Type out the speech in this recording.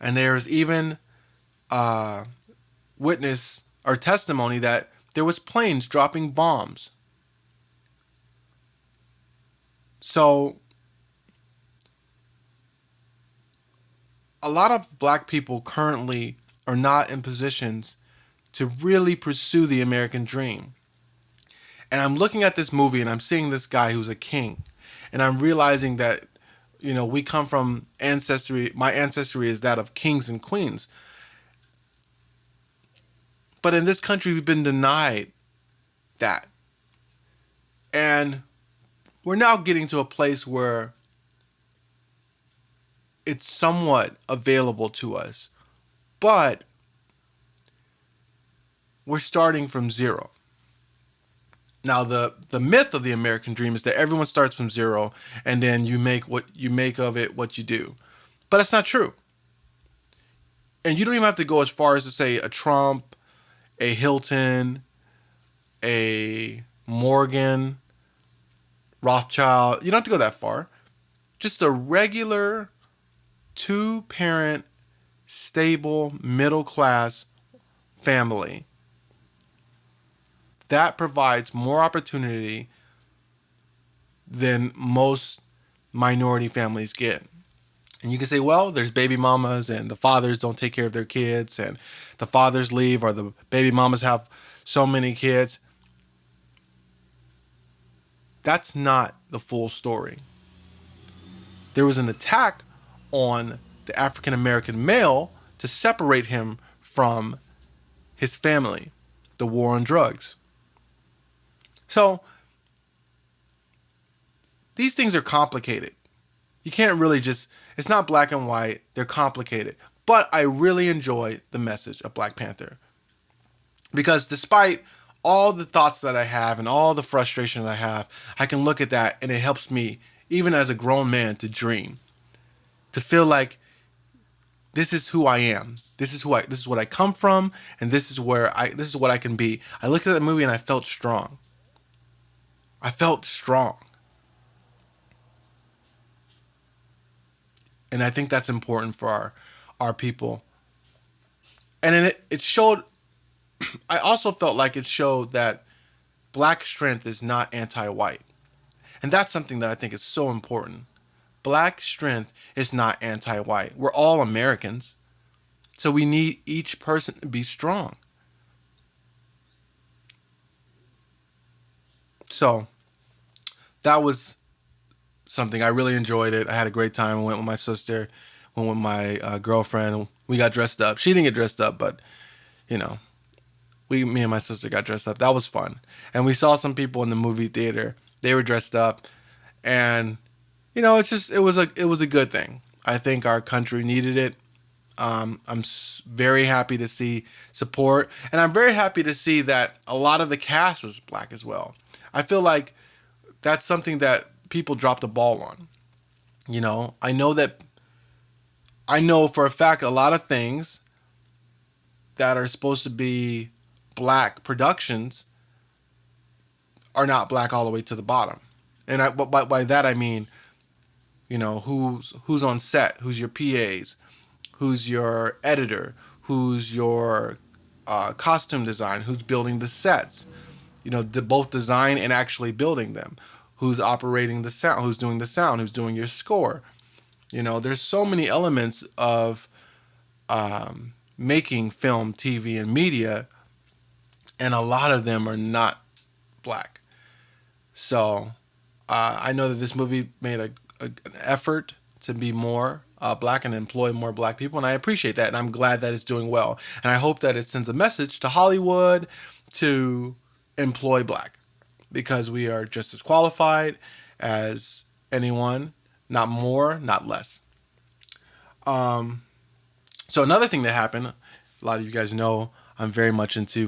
And there's even witness or testimony that there was planes dropping bombs. So a lot of black people currently are not in positions to really pursue the American dream. And I'm looking at this movie and I'm seeing this guy who's a king. And I'm realizing that, we come from ancestry. My ancestry is that of kings and queens. But in this country, we've been denied that. And we're now getting to a place where it's somewhat available to us. But we're starting from zero. Now, the myth of the American dream is that everyone starts from zero and then you make of it what you do. But it's not true. And you don't even have to go as far as to say a Trump, a Hilton, a Morgan, Rothschild. You don't have to go that far. Just a regular 2-parent, stable, middle class family that provides more opportunity than most minority families get. And you can say, well, there's baby mamas and the fathers don't take care of their kids and the fathers leave or the baby mamas have so many kids. That's not the full story. There was an attack on the African American male to separate him from his family, the war on drugs. So, these things are complicated. You can't really it's not black and white, they're complicated. But I really enjoy the message of Black Panther. Because despite all the thoughts that I have and all the frustration that I have, I can look at that and it helps me, even as a grown man, to dream. To feel like this is who I am. This is what I come from, and this is what I can be. I looked at that movie and I felt strong. I felt strong. And I think that's important for our people. And then it showed, I also felt like it showed that black strength is not anti-white. And that's something that I think is so important. Black strength is not anti-white. We're all Americans. So we need each person to be strong. So that was something. I really enjoyed it. I had a great time. I went with my sister, went with my girlfriend. We got dressed up. She didn't get dressed up, but me and my sister got dressed up. That was fun. And we saw some people in the movie theater. They were dressed up, and it was a good thing. I think our country needed it. I'm very happy to see support, and I'm very happy to see that a lot of the cast was black as well. I feel like that's something that people dropped the ball on. I know for a fact a lot of things that are supposed to be black productions are not black all the way to the bottom. And by that I mean, who's on set, who's your PAs, who's your editor, who's your costume design, who's building the sets, both design and actually building them, who's operating the sound, who's doing the sound, who's doing your score. There's so many elements of making film, TV, and media, and a lot of them are not black. So I know that this movie made an effort to be more black and employ more black people, and I appreciate that, and I'm glad that it's doing well. And I hope that it sends a message to Hollywood to employ black, because we are just as qualified as anyone, not more, not less. So another thing that happened, a lot of you guys know I'm very much into